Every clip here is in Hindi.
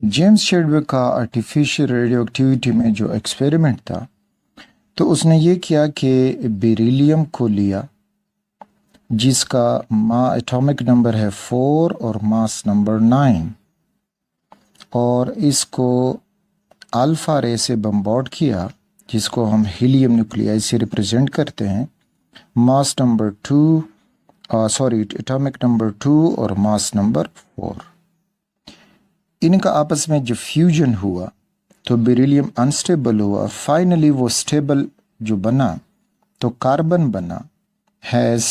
जेम्स शेडविक का आर्टिफिशियल रेडियो एक्टिविटी में जो एक्सपेरिमेंट था, तो उसने ये किया कि बेरिलियम को लिया जिसका एटॉमिक नंबर है 4 और मास नंबर 9, और इसको अल्फा रे से बम्बार्ड किया जिसको हम हीलियम न्यूक्लियाई से रिप्रेजेंट करते हैं। मास नंबर 2 एटॉमिक नंबर 2 और मास नंबर 4, इनका आपस में जो फ्यूजन हुआ तो बेरिलियम अनस्टेबल हुआ। फाइनली वो स्टेबल जो बना तो कार्बन बना, has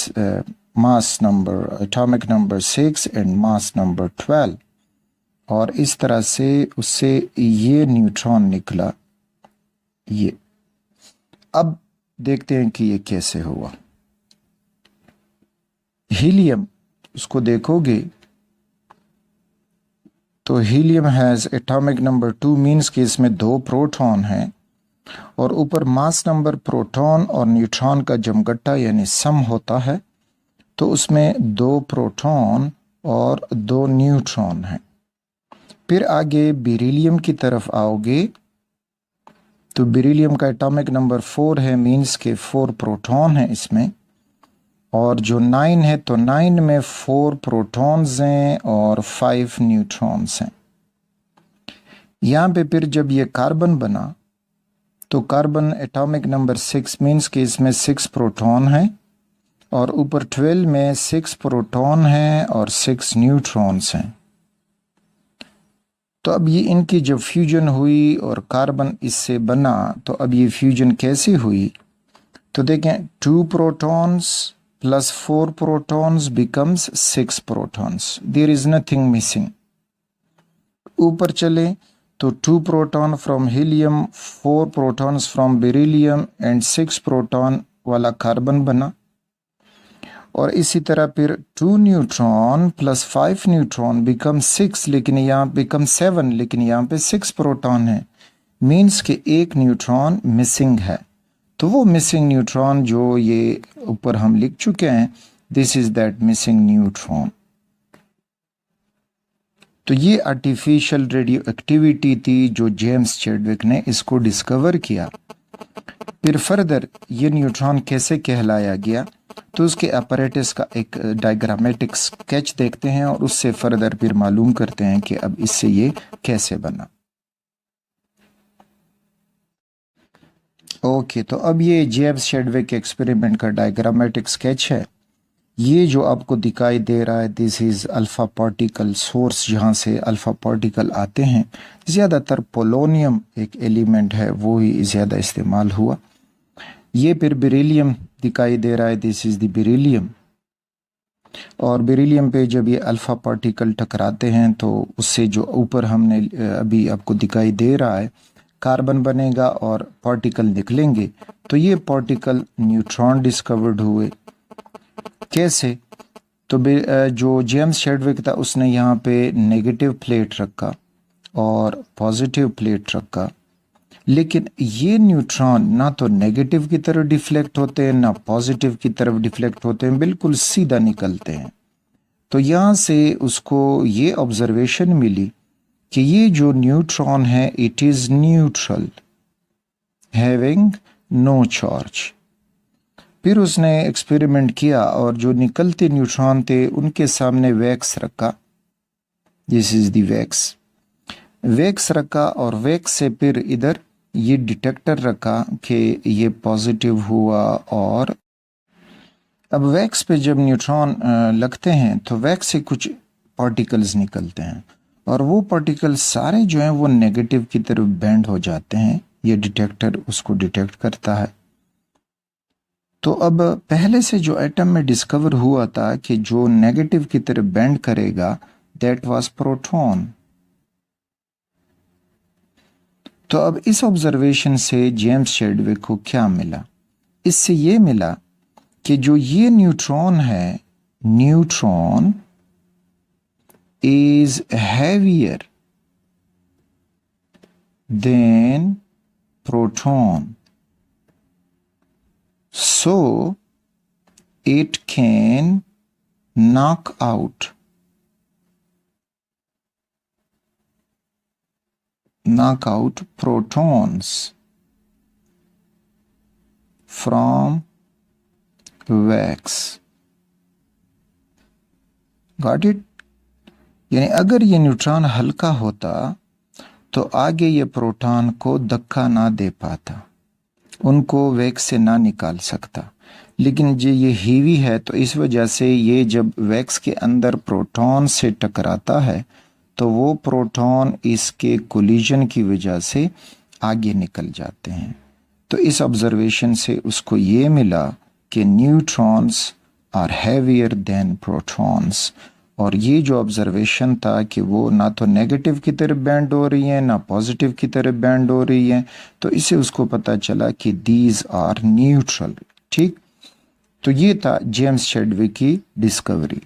mass number atomic number 6 and mass number 12, और इस तरह से उससे ये न्यूट्रॉन निकला। ये अब देखते हैं कि ये कैसे हुआ। हीलियम, उसको देखोगे तो helium has atomic number 2 means कि इसमें 2 प्रोटॉन हैं, और ऊपर मास नंबर प्रोटॉन और न्यूट्रॉन का जमघटा यानी सम होता है, तो उसमें 2 प्रोटॉन और 2 न्यूट्रॉन हैं। फिर आगे बेरिलियम की तरफ आओगे तो बेरिलियम का एटॉमिक नंबर 4 है, मीन्स के 4 प्रोटॉन हैं इसमें, और जो 9 है तो 9 में 4 प्रोटॉन्स हैं और 5 न्यूट्रॉन्स हैं। यहाँ पे फिर जब ये कार्बन बना तो कार्बन एटॉमिक नंबर 6 मीन्स के इसमें 6 प्रोटॉन हैं, और ऊपर 12 में 6 प्रोटॉन हैं और 6 न्यूट्रॉन्स हैं। तो अब ये इनकी जब फ्यूजन हुई और कार्बन इससे बना, तो अब ये फ्यूजन कैसे हुई, तो देखें 2 protons plus 4 protons becomes 6 protons, there is nothing missing. ऊपर चले तो 2 proton from helium, 4 protons from beryllium and 6 proton वाला कार्बन बना, और इसी तरह फिर 2 न्यूट्रॉन प्लस 5 न्यूट्रॉन बिकम 6, लेकिन यहाँ बिकम 7, लेकिन यहाँ पे 6 प्रोटॉन है, मीन्स कि एक न्यूट्रॉन मिसिंग है। तो वो मिसिंग न्यूट्रॉन जो ये ऊपर हम लिख चुके हैं, this is that missing neutron. तो ये आर्टिफिशियल रेडियो एक्टिविटी थी जो जेम्स चैडविक ने इसको डिस्कवर किया। फिर फर्दर ये न्यूट्रॉन कैसे कहलाया गया, तो उसके अपैरेटस का एक डायग्रामेटिक स्केच देखते हैं और उससे फर्दर फिर मालूम करते हैं कि अब इससे ये कैसे बना। ओके, तो अब ये जेम्स चैडविक एक्सपेरिमेंट का डायग्रामेटिक स्केच है। ये जो आपको दिखाई दे रहा है, this is alpha particle source, जहाँ से अल्फ़ा पार्टिकल आते हैं। ज़्यादातर पोलोनियम एक एलिमेंट है, वो ही ज़्यादा इस्तेमाल हुआ। ये फिर बेरिलियम दिखाई दे रहा है, दिस इज़ द बेरिलियम, और बेरिलियम पे जब ये अल्फ़ा पार्टिकल टकराते हैं तो उससे जो ऊपर हमने अभी आपको दिखाई दे रहा है कार्बन बनेगा और पार्टिकल निकलेंगे। तो ये पार्टिकल न्यूट्रॉन डिस्कवर्ड हुए। कैसे, तो जो जेम्स चैडविक था उसने यहाँ पे नेगेटिव प्लेट रखा और पॉजिटिव प्लेट रखा, लेकिन ये न्यूट्रॉन ना तो नेगेटिव की तरफ डिफ्लेक्ट होते हैं ना पॉजिटिव की तरफ डिफ्लेक्ट होते हैं, बिल्कुल सीधा निकलते हैं। तो यहाँ से उसको ये ऑब्जर्वेशन मिली कि ये जो न्यूट्रॉन है it is neutral, having no charge. फिर उसने एक्सपेरिमेंट किया और जो निकलते न्यूट्रॉन थे उनके सामने वैक्स रखा, this is the wax, wax रखा, और वैक्स से फिर इधर ये डिटेक्टर रखा कि ये पॉजिटिव हुआ। और अब वैक्स पे जब न्यूट्रॉन लगते हैं तो वैक्स से कुछ पार्टिकल्स निकलते हैं, और वो पार्टिकल्स सारे जो हैं वो नेगेटिव की तरफ बेंड हो जाते हैं। ये डिटेक्टर उसको डिटेक्ट करता है। तो अब पहले से जो एटम में डिस्कवर हुआ था कि जो नेगेटिव की तरफ बेंड करेगा, दैट वाज प्रोटॉन। तो अब इस ऑब्जर्वेशन से जेम्स चैडविक को क्या मिला, इससे ये मिला कि जो ये न्यूट्रॉन है, neutron is heavier than proton, so it can knock out knock out protons from wax. Got it? यानी अगर ये न्यूट्रॉन हल्का होता तो आगे ये प्रोटॉन को धक्का ना दे पाता, उनको वैक्स से ना निकाल सकता। लेकिन जो ये हीवी है तो इस वजह से ये जब वैक्स के अंदर प्रोटॉन से टकराता है तो वो प्रोटॉन इसके कोलिजन की वजह से आगे निकल जाते हैं। तो इस ऑब्जर्वेशन से उसको ये मिला कि neutrons are heavier than protons. और ये जो ऑब्जर्वेशन था कि वो ना तो नेगेटिव की तरफ बैंड हो रही है ना पॉजिटिव की तरफ बैंड हो रही है, तो इससे उसको पता चला कि दीज आर न्यूट्रल। ठीक, तो ये था जेम्स शेडविक की डिस्कवरी।